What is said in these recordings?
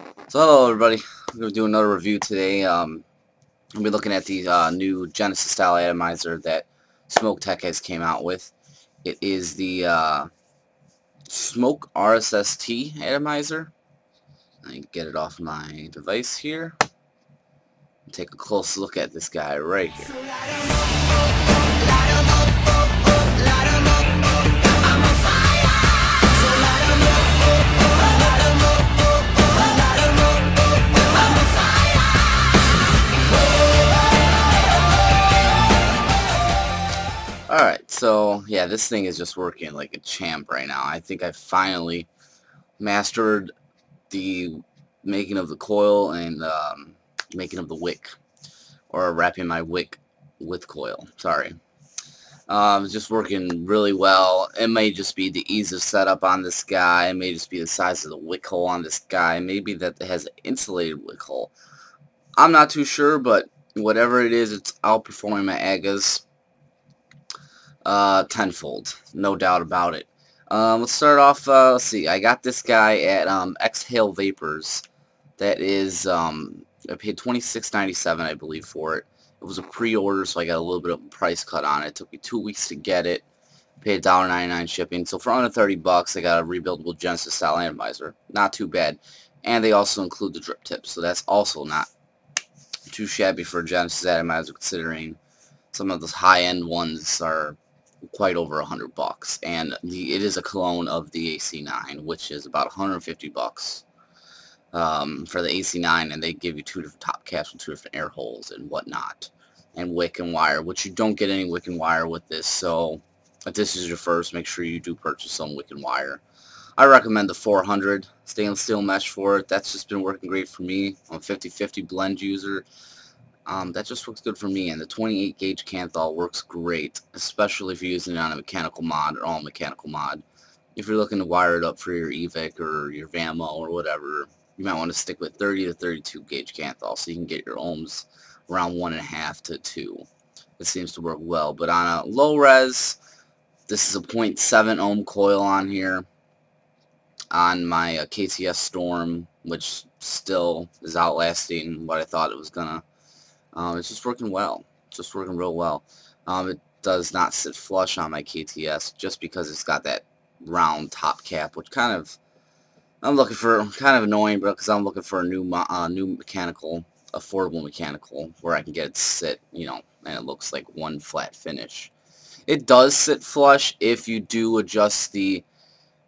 So hello everybody, we're going to do another review today. We'll be looking at the new Genesis style atomizer that Smoktech has came out with. It is the Smoke RSST atomizer. I can get it off my device here. Take a close look at this guy right here. Alright, so yeah, this thing is just working like a champ right now. I think I finally mastered the making of the coil and making of the wick, or wrapping my wick with coil. Sorry. It's just working really well. It may just be the ease of setup on this guy. It may just be the size of the wick hole on this guy. Maybe that it has an insulated wick hole. I'm not too sure, but whatever it is, it's outperforming my Agas tenfold, no doubt about it. Let's start off, let's see, I got this guy at Exhale Vapors. That is, I paid $26.97, I believe, for it. It was a pre-order, so I got a little bit of a price cut on it. It took me 2 weeks to get it. Paid $1.99 shipping, so for under 30 bucks, I got a rebuildable Genesis style atomizer. Not too bad. And they also include the drip tips, so that's also not too shabby for a Genesis atomizer, considering some of those high-end ones are quite over 100 bucks, and it is a clone of the AC9, which is about 150 bucks for the AC9, and they give you 2 different top caps with 2 different air holes and whatnot, and wick and wire, which you don't get any wick and wire with this. So if this is your first, make sure you do purchase some wick and wire. I recommend the 400 stainless steel mesh for it. That's just been working great for me. I'm a 50/50 blend user. That just works good for me, and the 28 gauge Canthal works great, especially if you're using it on a mechanical mod or all mechanical mod. If you're looking to wire it up for your EVIC or your VAMO or whatever, you might want to stick with 30 to 32 gauge Canthal so you can get your ohms around 1.5 to 2. It seems to work well, but on a low res, this is a 0.7 ohm coil on here on my KTS Storm, which still is outlasting what I thought it was gonna. It's just working well. It's just working real well. It does not sit flush on my KTS just because it's got that round top cap, which kind of I'm looking for, kind of annoying, but because I'm looking for a new mechanical, affordable mechanical where I can get it to sit, you know, and it looks like one flat finish. It does sit flush if you do adjust the.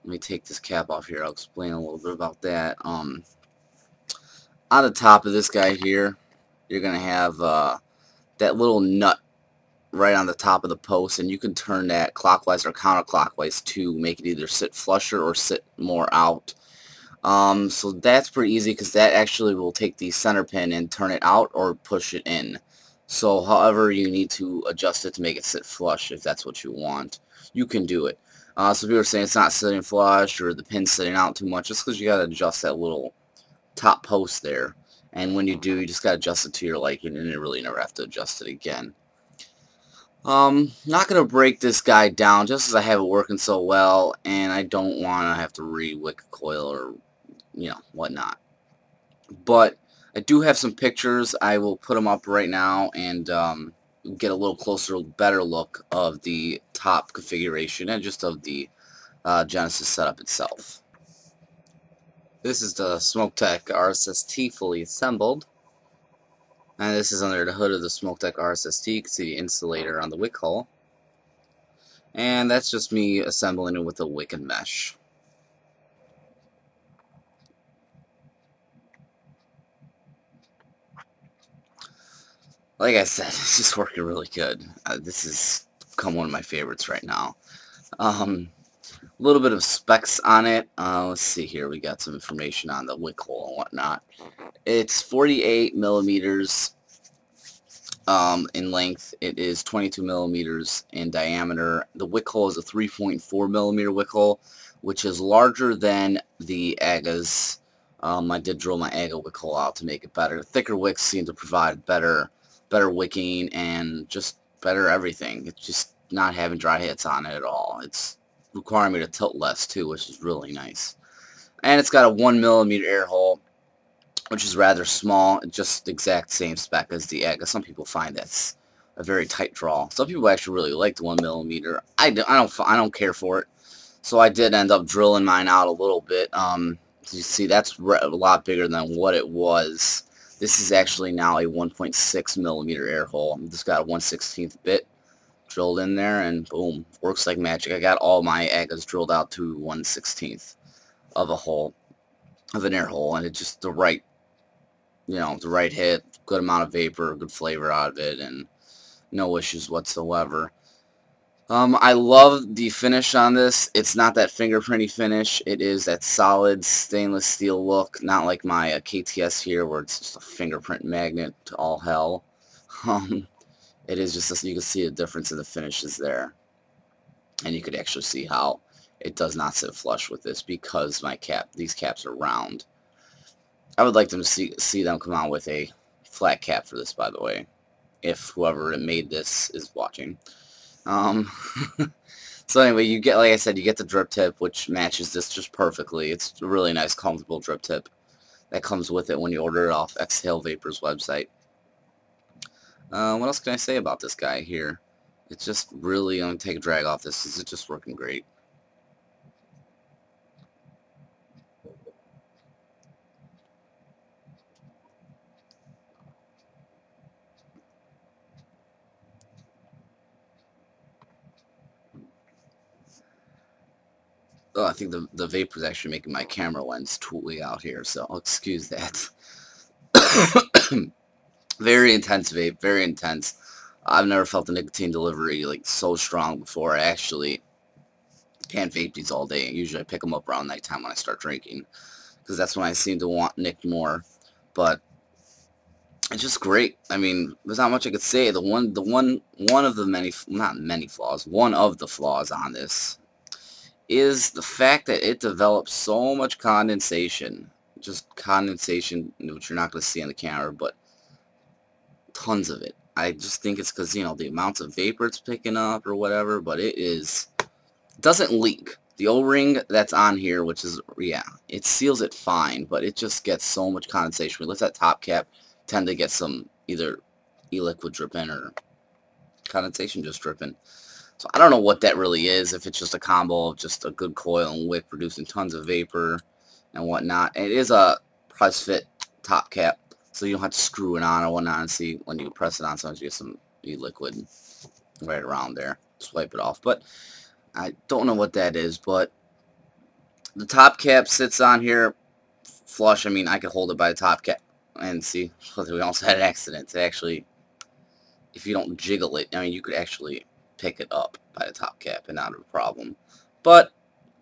Let me take this cap off here. I'll explain a little bit about that. On the top of this guy here, you're going to have that little nut right on the top of the post, and you can turn that clockwise or counterclockwise to make it either sit flusher or sit more out. So that's pretty easy because that actually will take the center pin and turn it out or push it in. So however you need to adjust it to make it sit flush, if that's what you want, you can do it. So people are saying it's not sitting flush or the pin's sitting out too much. Just because you got to adjust that little top post there. And when you do, you just got to adjust it to your liking, and you really never have to adjust it again. Not going to break this guy down just as I have it working so well, and I don't want to have to re-wick coil or, you know, whatnot. But I do have some pictures. I will put them up right now and get a little closer, better look of the top configuration and just of the Genesis setup itself. This is the Smoktech RSST fully assembled, and this is under the hood of the Smoktech RSST. You can see the insulator on the wick hole, and that's just me assembling it with a wick and mesh. Like I said, it's just working really good. This has become one of my favorites right now. A little bit of specs on it. Let's see here. We got some information on the wick hole and whatnot. It's 48 millimeters in length. It is 22 millimeters in diameter. The wick hole is a 3.4 millimeter wick hole, which is larger than the Agas. I did drill my Aga wick hole out to make it better. Thicker wicks seem to provide better wicking and just better everything. It's just not having dry hits on it at all. It's requiring me to tilt less too, which is really nice. And it's got a 1 millimeter air hole which is rather small, just the exact same spec as the AGA. Some people find that's a very tight draw. Some people actually really like the 1mm. I don't care for it. So I did end up drilling mine out a little bit. You see, that's a lot bigger than what it was. This is actually now a 1.6mm air hole. I just got a 1/16 bit drilled in there, and boom, works like magic. I got all my AGAs drilled out to 1/16 of a hole, of an air hole, and it's just the right, the right hit, good amount of vapor, good flavor out of it, and no issues whatsoever. I love the finish on this. It's not that fingerprinty finish. It is that solid stainless steel look, not like my KTS here where it's just a fingerprint magnet to all hell. It is just, you can see a difference in the finishes there. And you could actually see how it does not sit flush with this because these caps are round. I would like them to see them come out with a flat cap for this, by the way, if whoever made this is watching. So anyway, you get, like I said, you get the drip tip, which matches this just perfectly. It's a really nice, comfortable drip tip that comes with it when you order it off Exhale Vapor's website. What else can I say about this guy here? It's just really, I'm going to take a drag off this. This is just working great. Oh, I think the vapor is actually making my camera lens tooly out here, so I'll excuse that. Very intense vape, very intense. I've never felt the nicotine delivery like so strong before. I actually can't vape these all day. Usually I pick them up around nighttime when I start drinking, because that's when I seem to want nic more. But it's just great. I mean, there's not much I could say. One of the many, not many flaws, one of the flaws on this is the fact that it develops so much condensation. Just condensation, which you're not going to see on the camera, but tons of it. I just think it's because, the amounts of vapor it's picking up or whatever, but it doesn't leak. The O-ring that's on here, which is, yeah, it seals it fine, but it just gets so much condensation. We lift that top cap, tend to get some either e-liquid dripping or condensation just dripping. So I don't know what that really is, if it's just a combo of just a good coil and wick producing tons of vapor and whatnot. And it is a press fit top cap, so you don't have to screw it on or whatnot, and see when you press it on, sometimes you get some e-liquid right around there. Swipe it off. But I don't know what that is, but the top cap sits on here flush. I mean, I could hold it by the top cap and see. We almost had an accident. Actually, if you don't jiggle it, I mean, you could actually pick it up by the top cap and not a problem, but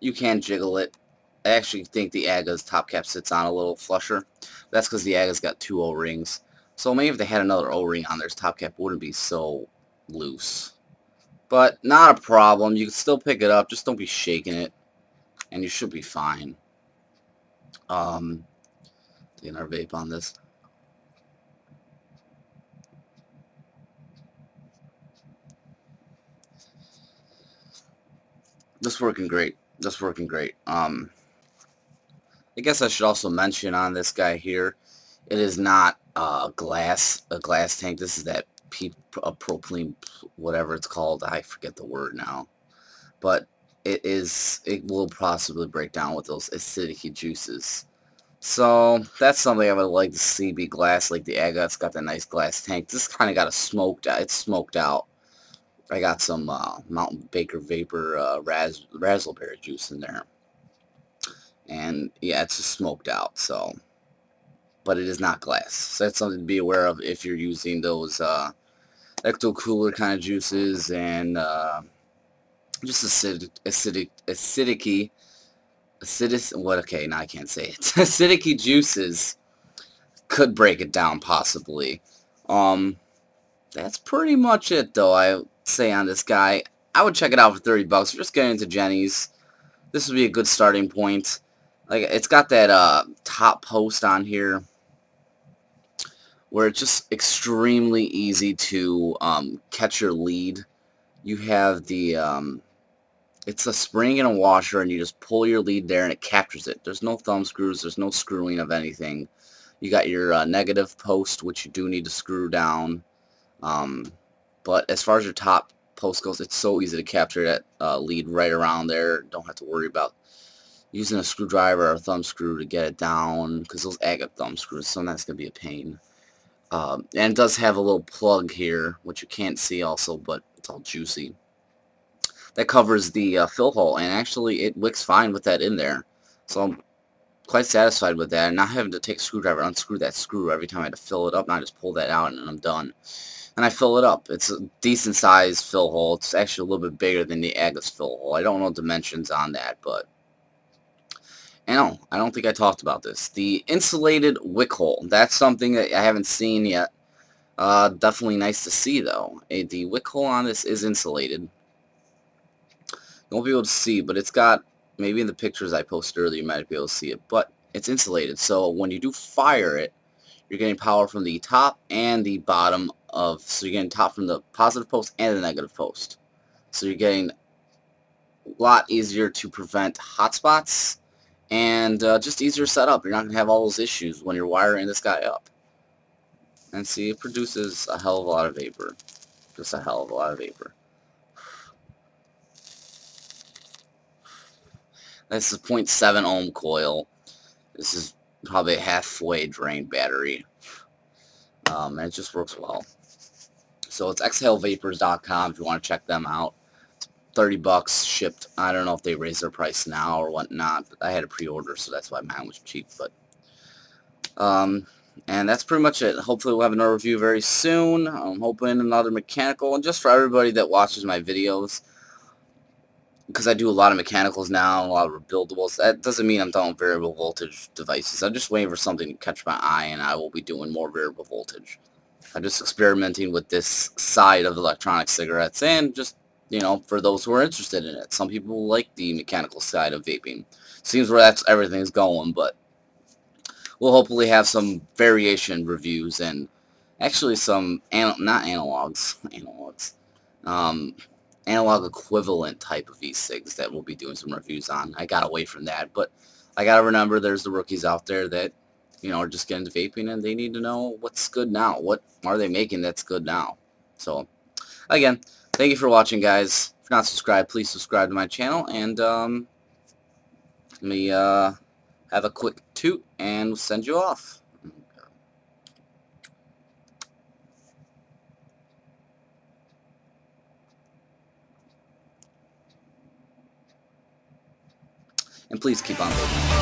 you can jiggle it. I actually think the AGA's top cap sits on a little flusher. That's because the AGA's got 2 O-rings, so maybe if they had another O-ring on their top cap wouldn't be so loose, but not a problem. You can still pick it up, just don't be shaking it and you should be fine. Taking our vape on this. Just working great. Just working great. I guess I should also mention on this guy here, it is not a glass tank. This is that propylene, whatever it's called. I forget the word now. But it will possibly break down with those acidic juices. So that's something I would like to see be glass, like the AGA. It's got that nice glass tank. This kind of got a smoked out. It's smoked out. I got some Mountain Baker Vapor raspberry juice in there. And yeah, it's just smoked out, so. But it is not glass. So that's something to be aware of if you're using those ecto cooler kind of juices and just acidic, what, okay, now I can't say it. Acidic juices could break it down possibly. That's pretty much it though, I say on this guy. I would check it out for 30 bucks. Just getting into Jenny's. This would be a good starting point. Like, it's got that top post on here where it's just extremely easy to catch your lead. You have the it's a spring and a washer, and you just pull your lead there and it captures it. There's no thumb screws, there's no screwing of anything. You got your negative post, which you do need to screw down. But as far as your top post goes, it's so easy to capture that lead right around there. Don't have to worry about using a screwdriver or a thumb screw to get it down, because those agate thumb screws, so that's going to be a pain. And it does have a little plug here, which you can't see also, but it's all juicy. That covers the fill hole, and actually it wicks fine with that in there. So I'm quite satisfied with that, and not having to take a screwdriver and unscrew that screw every time I had to fill it up. Now I just pull that out and I'm done. And I fill it up. It's a decent sized fill hole. It's actually a little bit bigger than the agate's fill hole. I don't know dimensions on that, but I don't think I talked about this. The insulated wick hole. That's something that I haven't seen yet. Definitely nice to see though. The wick hole on this is insulated. You won't be able to see, but it's got, maybe in the pictures I posted earlier you might be able to see it, but it's insulated. So when you do fire it, you're getting power from the top and the bottom of, so you're getting top from the positive post and the negative post. So you're getting a lot easier to prevent hotspots and just easier setup. You're not going to have all those issues when you're wiring this guy up. And see, it produces a hell of a lot of vapor. Just a hell of a lot of vapor. This is 0.7 ohm coil. This is probably a halfway drained battery. And it just works well. So it's exhalevapors.com if you want to check them out. It's $30 shipped. I don't know if they raise their price now or whatnot, but I had a pre-order, so that's why mine was cheap. But and that's pretty much it. Hopefully we'll have another review very soon. I'm hoping another mechanical, and just for everybody that watches my videos, because I do a lot of mechanicals now, a lot of rebuildables. That doesn't mean I'm done with variable voltage devices. I'm just waiting for something to catch my eye, and I will be doing more variable voltage. I'm just experimenting with this side of electronic cigarettes, and just, you know, for those who are interested in it. Some people like the mechanical side of vaping. Seems where that's everything's going, but we'll hopefully have some variation reviews and actually some not analogs, analog equivalent type of e-cigs that we'll be doing some reviews on. I got away from that, but I gotta remember there's the rookies out there that, you know, are just getting into vaping and they need to know what's good now. What are they making that's good now? So, again, thank you for watching, guys. If you're not subscribed, please subscribe to my channel, and let me have a quick toot and we'll send you off. And please keep on vaping.